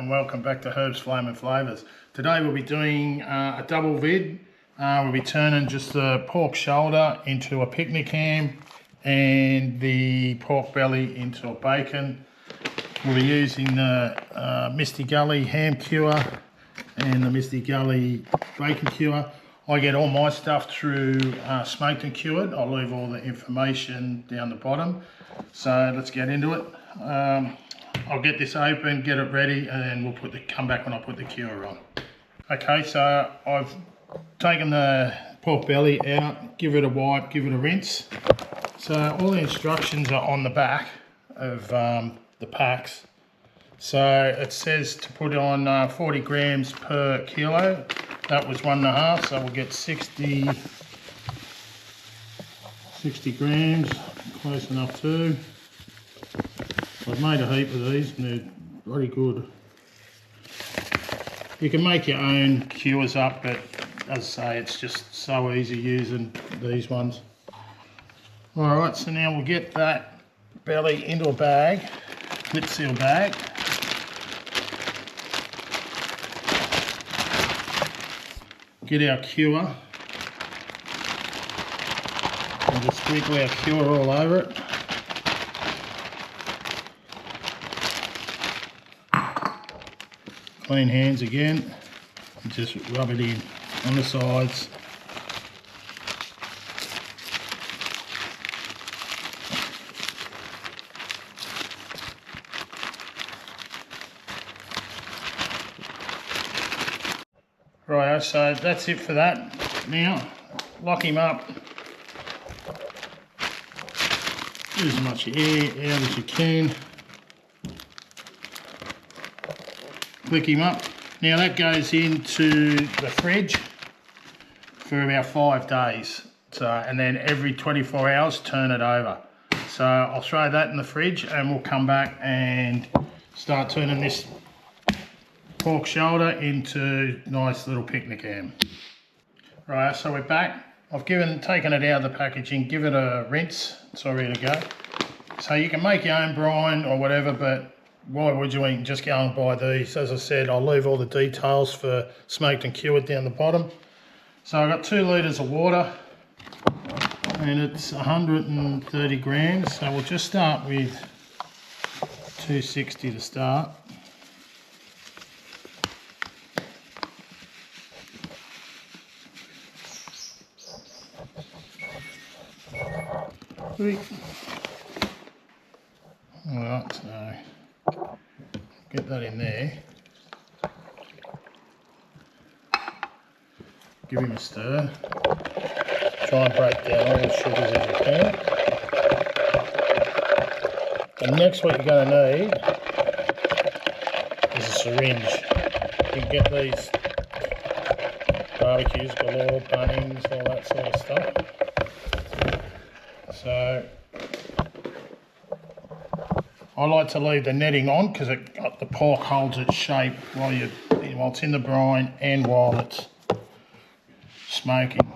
and welcome back to Herbs, Flame and Flavours. Today we'll be doing a double vid. We'll be turning just the pork shoulder into a picnic ham and the pork belly into a bacon. We'll be using the Misty Gully ham cure and the Misty Gully bacon cure. I get all my stuff through Smoked and Cured. I'll leave all the information down the bottom. So let's get into it. I'll get this open, get it ready, and then we'll come back when I put the cure on. Okay, so I've taken the pork belly out, give it a wipe, give it a rinse. So all the instructions are on the back of the packs. So it says to put on 40 grams per kilo. That was 1.5, so we'll get 60 grams, close enough too. I've made a heap of these and they're very good. You can make your own cures up, but as I say, it's just so easy using these ones. Alright, so now we'll get that belly into a bag, lip seal bag. Get our cure and just sprinkle our cure all over it. Clean hands again and just rub it in on the sides. Right, so that's it for that. Now, lock him up. Get as much air out as you can. Click him up. Now that goes into the fridge for about 5 days. So, and then every 24 hours, turn it over. So I'll throw that in the fridge and we'll come back and start turning this pork shoulder into nice little picnic ham. Right, so we're back. I've taken it out of the packaging, give it a rinse, it's all ready to go. So you can make your own brine or whatever, but why would you even just go and buy these? As I said, I'll leave all the details for Smoked and Cured down the bottom. So I've got 2 litres of water and it's 130 grams. So we'll just start with 260 to start. Alright, so get that in there. Give him a stir. Try and break down all the sugars as you can. And next what you're going to need is a syringe. You can get these barbecues galore, Bunnings, all that sort of stuff. So I like to leave the netting on because the pork holds its shape while it's in the brine and while it's smoking.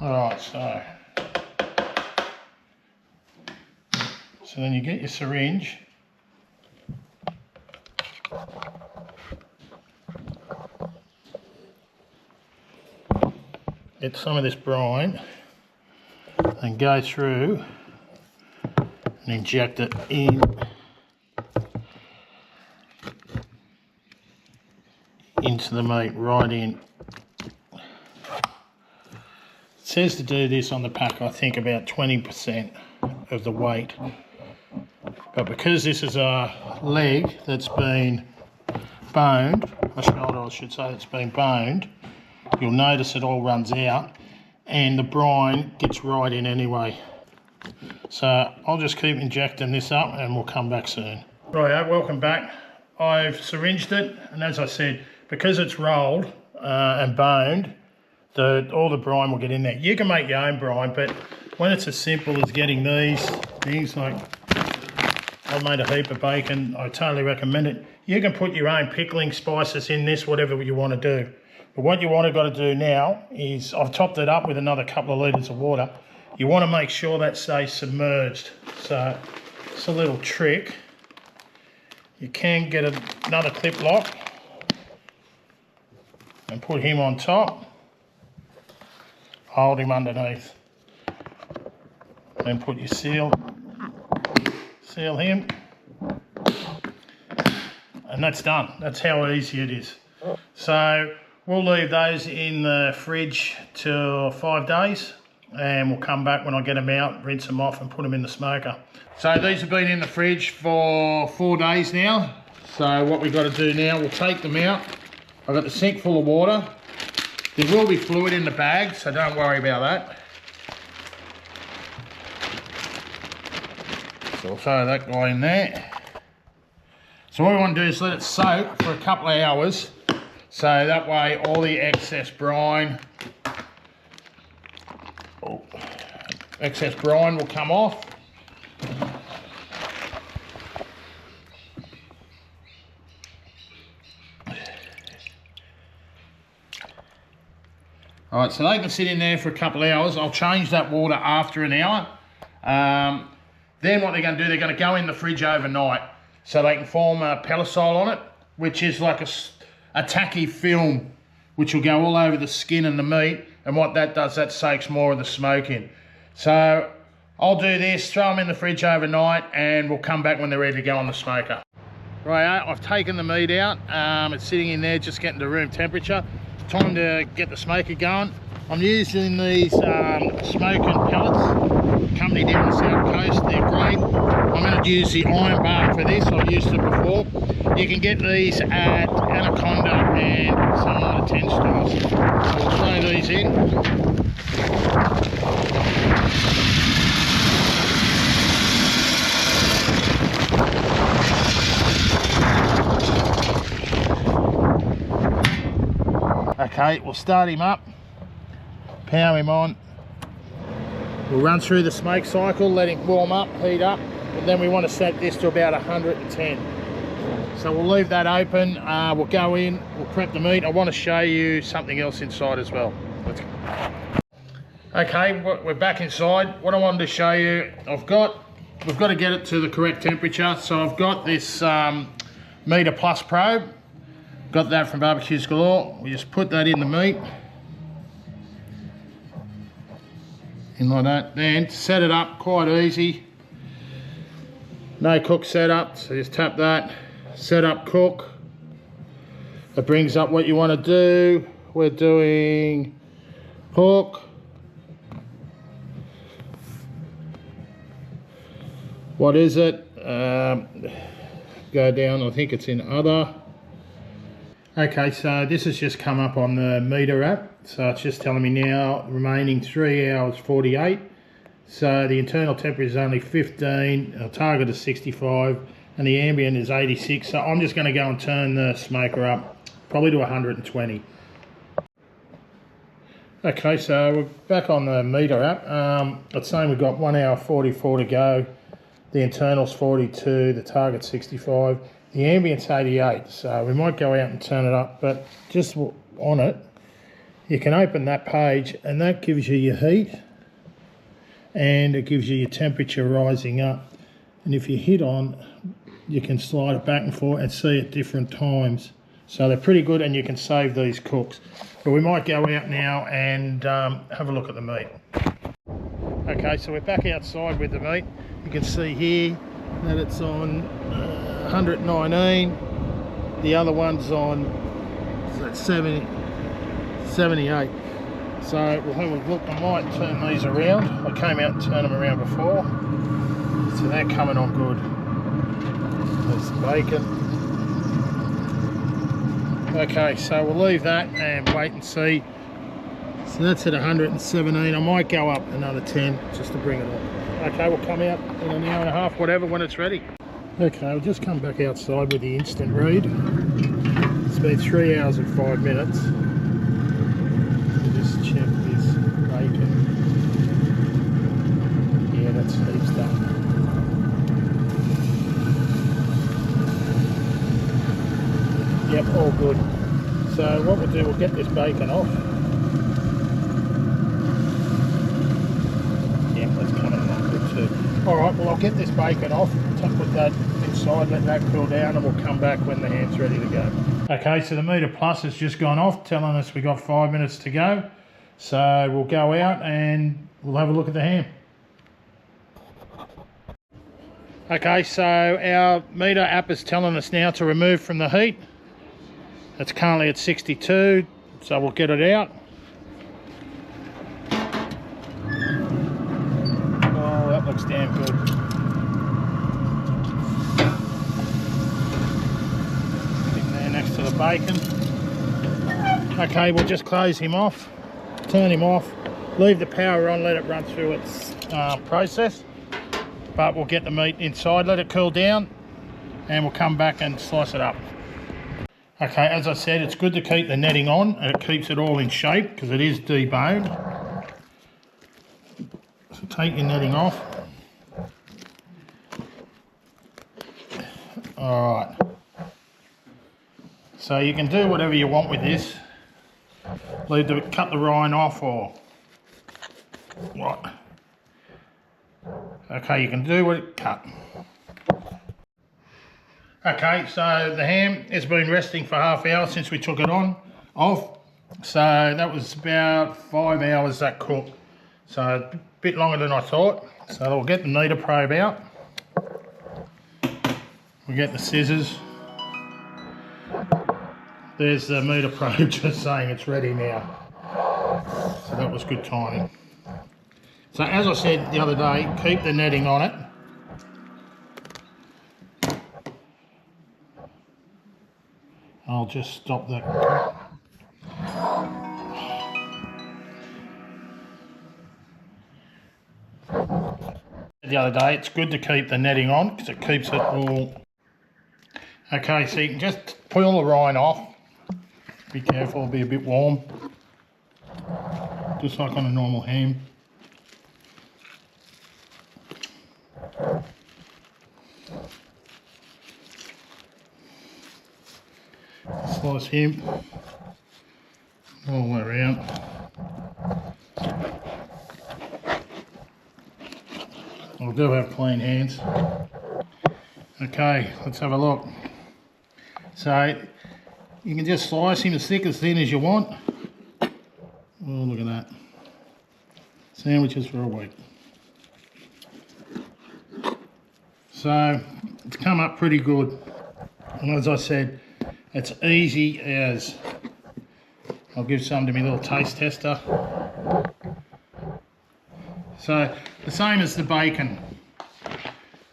Alright, so then you get your syringe. Get some of this brine and go through and inject it into the meat, right in. It says to do this on the pack, I think about 20% of the weight, but because this is a leg that's been boned, a shoulder I should say, that's been boned, you'll notice it all runs out and the brine gets right in anyway. So I'll just keep injecting this up and we'll come back soon. Right, welcome back. I've syringed it, and as I said, because it's rolled and boned, all the brine will get in there. You can make your own brine, but when it's as simple as getting these things, like I've made a heap of bacon, I totally recommend it. You can put your own pickling spices in this, whatever you want to do. But what you got to do now is, I've topped it up with another couple of litres of water. you want to make sure that stays submerged. So it's a little trick. You can get another clip lock and put him on top, hold him underneath, then put your seal him, and that's done. That's how easy it is. So we'll leave those in the fridge till 5 days, and we'll come back when I get them out, rinse them off and put them in the smoker. So these have been in the fridge for 4 days now. So what we've got to do now, we'll take them out. I've got the sink full of water. There will be fluid in the bag, so don't worry about that. So we'll throw that guy in there. So what we want to do is let it soak for a couple of hours, so that way all the excess brine will come off. Alright, so they can sit in there for a couple of hours. I'll change that water after an hour. Then what they're going to do, they're going to go in the fridge overnight so they can form a pellicile on it, which is like a tacky film which will go all over the skin and the meat, and what that does, that soaks more of the smoke in. So I'll do this, throw them in the fridge overnight, and we'll come back when they're ready to go on the smoker. Right, I've taken the meat out. It's sitting in there just getting to room temperature. It's time to get the smoker going. I'm using these smoking pellets, company down the south coast. They're great. I'm going to use the iron bark for this. I've used it before. You can get these at Anaconda and some of the 10 stores. So we'll throw these in. Okay, we'll start him up, power him on. We'll run through the smoke cycle, let him warm up, heat up, and then we want to set this to about 110. So we'll leave that open, we'll go in, we'll prep the meat. I want to show you something else inside as well. Let's go. Okay, we're back inside. What I wanted to show you, we've got to get it to the correct temperature. So I've got this Meter Plus probe. Got that from Barbecues Galore. We just put that in the meat. In like that. Then to set it up, quite easy. No cook setup, so just tap that. Set up cook. It brings up what you want to do. We're doing pork. What is it? Go down, I think it's in other. Okay, so this has just come up on the meter app. So it's just telling me now remaining 3 hours 48. So the internal temperature is only 15, our target is 65, and the ambient is 86. So I'm just going to go and turn the smoker up, probably to 120. Okay, so we're back on the meter app. It's saying we've got 1 hour 44 to go. The internal's 42, the target's 65. The ambient's 88, so we might go out and turn it up, but just on it, you can open that page and that gives you your heat and it gives you your temperature rising up. And if you hit on, you can slide it back and forth and see at different times. So they're pretty good and you can save these cooks. But we might go out now and have a look at the meat. Okay, so we're back outside with the meat. You can see here that it's on 119, the other one's on 78. So we'll have a look. I might turn these around. I came out and turned them around before, so they're coming on good. There's the bacon. Okay, so we'll leave that and wait and see. So that's at 117. I might go up another 10 just to bring it up. Okay, we'll come out in an hour and a half, whatever, when it's ready. Okay, I'll just come back outside with the instant read. It's been 3 hours and 5 minutes. We'll just check this bacon. Yeah, that's heaps done. Yep, all good. So what we'll do, we'll get this bacon off. Alright, well I'll get this bacon off, put that inside, let that cool down, and we'll come back when the ham's ready to go. Okay, so the meter plus has just gone off, telling us we got 5 minutes to go. So we'll go out and we'll have a look at the ham. Okay, so our meter app is telling us now to remove from the heat. It's currently at 62, so we'll get it out. Oh, that looks damn good. Sitting there next to the bacon. Okay, we'll just close him off, turn him off, leave the power on, let it run through its process. But we'll get the meat inside, let it cool down, and we'll come back and slice it up. Okay, as I said, it's good to keep the netting on, and it keeps it all in shape because it is deboned. So take your netting off. Alright. So you can do whatever you want with this. Cut the rind off or what? Okay, you can do what it cut. Okay, so the ham has been resting for half hour since we took it off. So that was about 5 hours that cooked. So a bit longer than I thought. So we'll get the meter probe out. We'll get the scissors. There's the meter probe just saying it's ready now. So that was good timing. So as I said the other day, keep the netting on it. I'll just stop that. The other day, it's good to keep the netting on because it keeps it all. Okay, so you can just peel the rind off. Be careful, it'll be a bit warm. Just like on a normal ham. Slice him all the way around. I do have clean hands. Okay, let's have a look. So you can just slice him as thick as thin as you want. Oh, look at that. Sandwiches for a week. So it's come up pretty good. And as I said, it's easy as. I'll give some to my little taste tester. So the same as the bacon.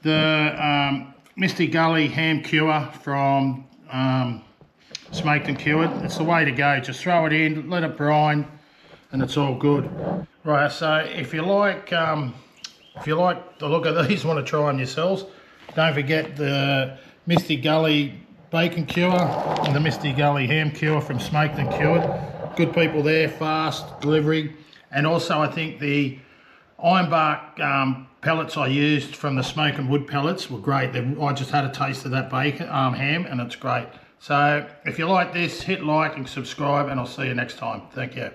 The Misty Gully ham cure from Smoked and Cured. It's the way to go. Just throw it in, let it brine, and it's all good. Right. So if you like the look of these, want to try them yourselves, don't forget the Misty Gully bacon cure and the Misty Gully ham cure from Smoked and Cured. Good people there, fast delivery, and also I think the ironbark pellets I used from the Smoke and Wood pellets were great. I just had a taste of that bacon ham, and it's great. So if you like this, hit like and subscribe, and I'll see you next time. Thank you.